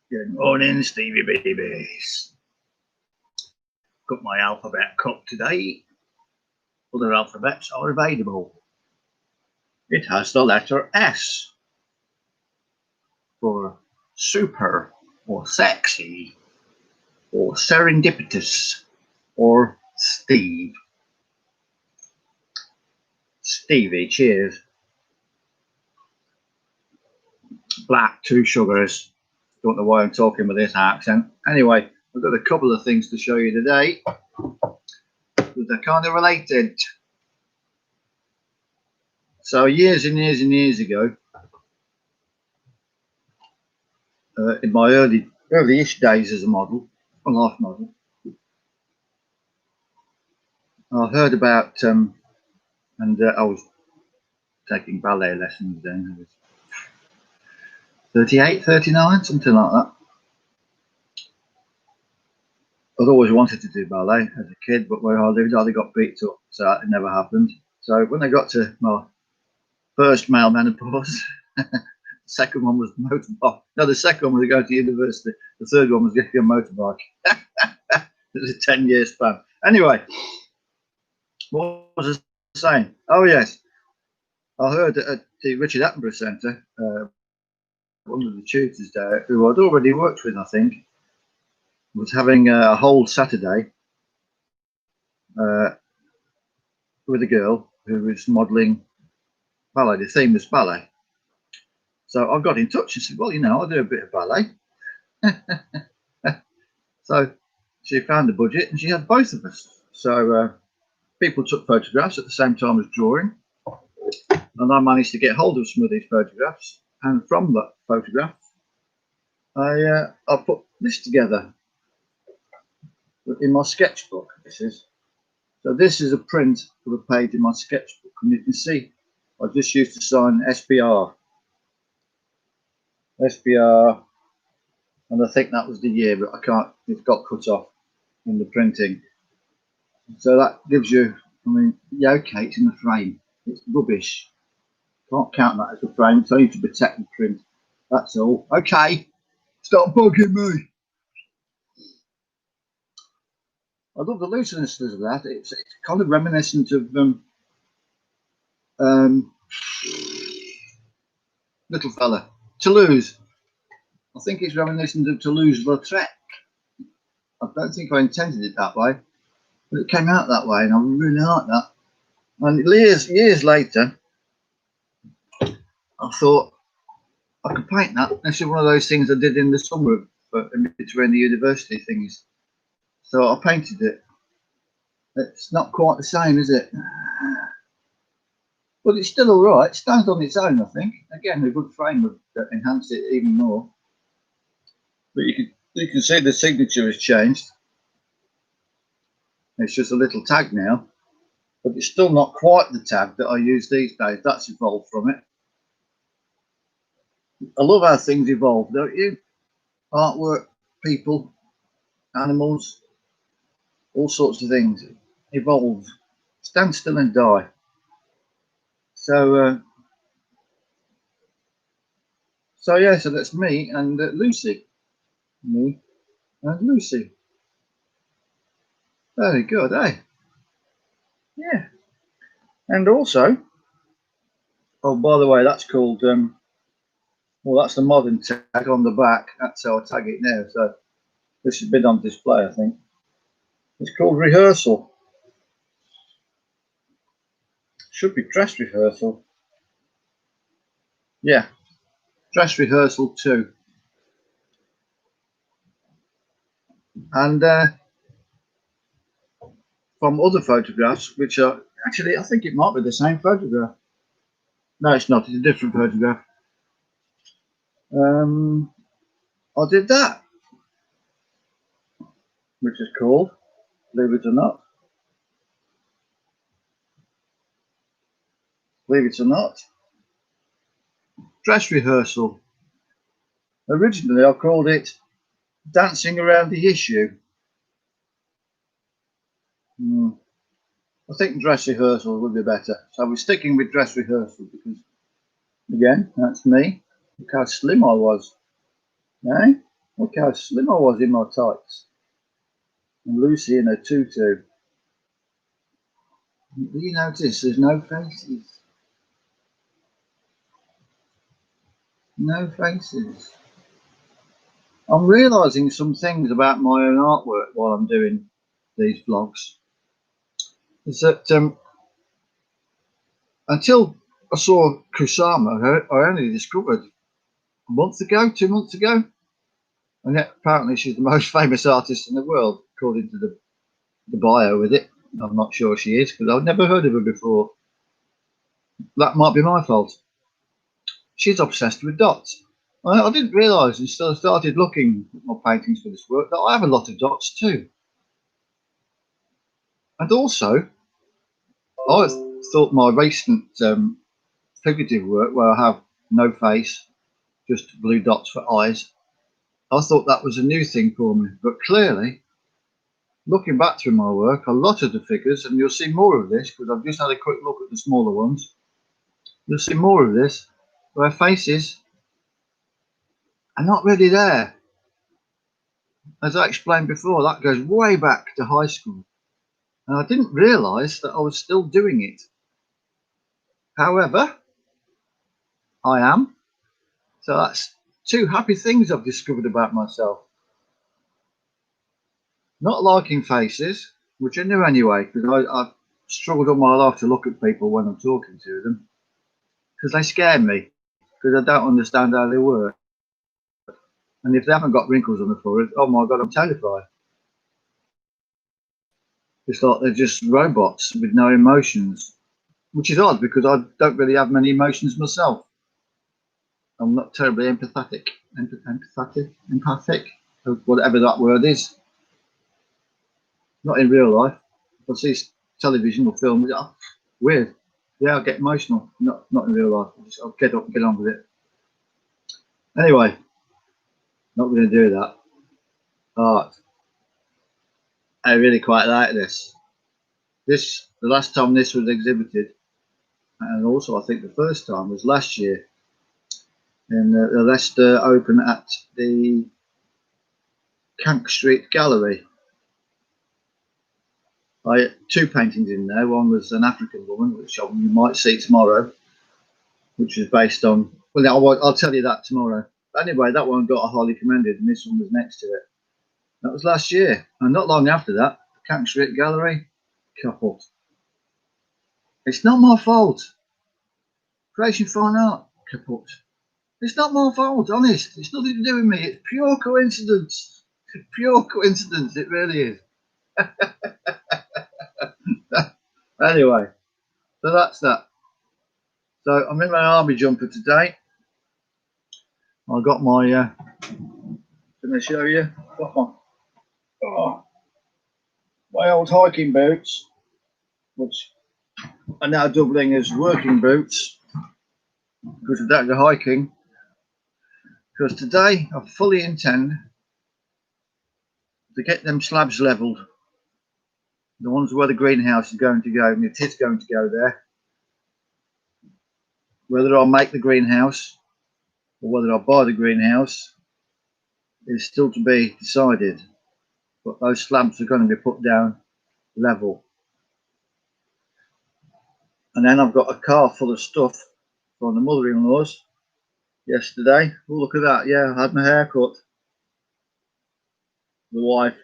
Good morning, Stevie babies. Got my alphabet cup today. Other alphabets are available. It has the letter S for super or sexy or serendipitous or Steve. Stevie, cheers. Black, 2 sugars. Don't know why I'm talking with this accent. Anyway, I've got a couple of things to show you today. They're kind of related. So years and years and years ago, in my early-ish days as a model, a life model, I heard about, and I was taking ballet lessons then. I was 38, 39, something like that. I'd always wanted to do ballet as a kid, but where I lived, I got beat up, so it never happened. So when I got to my first male menopause, the second one was motorbike. No, the second one was to go to university. The third one was getting a motorbike. It was a 10-year span. Anyway, what was I saying? Oh, yes. I heard at the Richard Attenborough Centre, one of the tutors there, who I'd already worked with, I think, was having a whole Saturday with a girl who was modelling ballet. The theme was ballet. So I got in touch and said, well, you know, I do a bit of ballet. So she found a budget and she had both of us. So people took photographs at the same time as drawing. And I managed to get hold of some of these photographs. And from that photograph, I put this together in my sketchbook. So this is a print of a page in my sketchbook. And you can see I just used to sign SBR. And I think that was the year, but I can't, it got cut off in the printing. So that gives you, I mean, yeah, okay, it's in the frame. It's rubbish. Can't count that as a frame. It's only to protect the print. That's all. Okay, stop bugging me. I love the looseness of that. It's kind of reminiscent of little fella, Toulouse. I think it's reminiscent of Toulouse-Lautrec. I don't think I intended it that way, but it came out that way, and I really like that. And years later, I thought I could paint that. This is one of those things I did in the summer, but in between the university things. So I painted it. It's not quite the same, is it? But it's still all right. It stands on its own, I think. Again, a good frame would enhance it even more. But you can see the signature has changed. It's just a little tag now, but it's still not quite the tag that I use these days. That's evolved from it. I love how things evolve, don't you? Artwork, people, animals, all sorts of things evolve, stand still and die. So yeah, so that's me and Lucy. Me and Lucy. Very good, eh? Yeah. And also, oh, by the way, that's called, well, that's the modern tag on the back. That's how I tag it now. So this has been on display, I think. It's called Rehearsal. Should be Dress Rehearsal. Yeah, Dress Rehearsal 2. And from other photographs, which are actually, I think it might be the same photograph. No, it's not. It's a different photograph. I did that, which is called, believe it or not, Dress Rehearsal. Originally, I called it Dancing Around the Issue. I think Dress Rehearsal would be better. So we're sticking with Dress Rehearsal because, again, that's me. Look how slim I was. Eh? Look how slim I was in my tights. And Lucy in her tutu. Do you notice there's no faces? No faces. I'm realising some things about my own artwork while I'm doing these vlogs. Is that until I saw Kusama, I only discovered a month ago, 2 months ago. And yet apparently she's the most famous artist in the world, according to the bio with it. I'm not sure she is because I've never heard of her before. That might be my fault. She's obsessed with dots. I didn't realise until I started looking at my paintings for this work that I have a lot of dots too. And also, I thought my recent figurative work, where I have no face, just blue dots for eyes, I thought that was a new thing for me. But clearly, looking back through my work, a lot of the figures, and you'll see more of this because I've just had a quick look at the smaller ones. You'll see more of this where faces are not really there. As I explained before, that goes way back to high school. And I didn't realise that I was still doing it. However, I am. So that's two happy things I've discovered about myself. Not liking faces, which I knew anyway, because I've struggled all my life to look at people when I'm talking to them, because they scare me, because I don't understand how they work. And if they haven't got wrinkles on the forehead, oh my God, I'm terrified. It's like they're just robots with no emotions, which is odd because I don't really have many emotions myself. I'm not terribly empathic, whatever that word is. Not in real life. If I see television or film, oh, weird. Yeah, I get emotional. Not in real life. I'll get up and get on with it. Anyway, not going to do that. Art. I really quite like this. The last time this was exhibited, and also I think the first time was last year in the Leicester Open at the Cank Street Gallery. I had two paintings in there. One was an African woman, which you might see tomorrow, which is based on, well, I'll tell you that tomorrow. Anyway, that one got a highly commended, and this one was next to it. That was last year, and not long after that, the Cank Street Gallery, coupled. It's not my fault. Creation fine art, kaput. It's not my fault, honest. It's nothing to do with me. It's pure coincidence. It's pure coincidence. It really is. Anyway, so that's that. So I'm in my army jumper today. I got my, can I show you? Got my old hiking boots, which are now doubling as working boots because I don't go hiking. Because today I fully intend to get them slabs levelled. The ones where the greenhouse is going to go, and it is going to go there. Whether I'll make the greenhouse or whether I'll buy the greenhouse is still to be decided. But those slabs are going to be put down level. And then I've got a car full of stuff from the mother-in-law's yesterday. Oh, look at that. Yeah, I had my hair cut. The wife.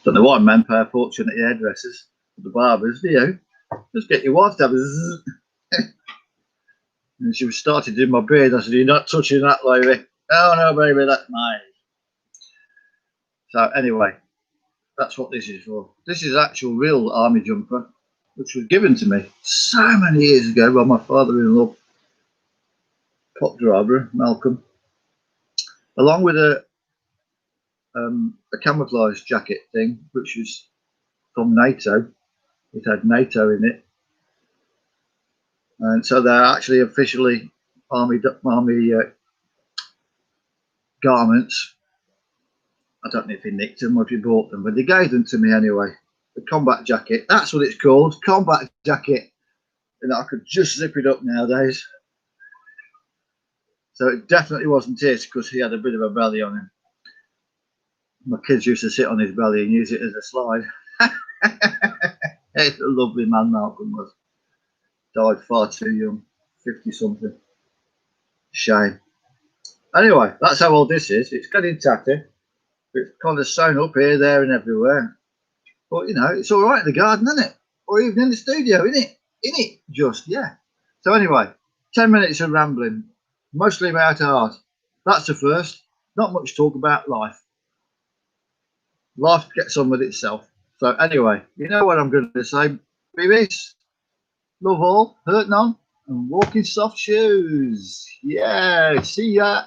Don't know why men pay a fortune at the hairdressers, the barbers, do you? Just get your wife to have a And she started doing my beard. I said, "You're not touching that, lady." "Oh no, baby, that's mine." So anyway, that's what this is for. This is actual real army jumper, which was given to me so many years ago by my father-in-law, pop driver Malcolm, along with a camouflage jacket thing, which was from NATO. It had NATO in it, and so they're actually officially army garments. I don't know if he nicked them or if he bought them, but they gave them to me anyway. The combat jacket, that's what it's called, combat jacket. And I could just zip it up nowadays. So it definitely wasn't it because he had a bit of a belly on him. My kids used to sit on his belly and use it as a slide. He's a lovely man, Malcolm was. Died far too young, 50 something. Shame. Anyway, that's how old this is. It's getting tatty. It's kind of sewn up here, there, and everywhere. But you know, it's all right in the garden, isn't it? Or even in the studio, isn't it? In it, just yeah. So anyway, 10 minutes of rambling, mostly about art. That's the first. Not much talk about life. Life gets on with itself. So anyway, you know what I'm going to say, babies. Love all, hurt none, and walk in soft shoes. Yeah, see ya.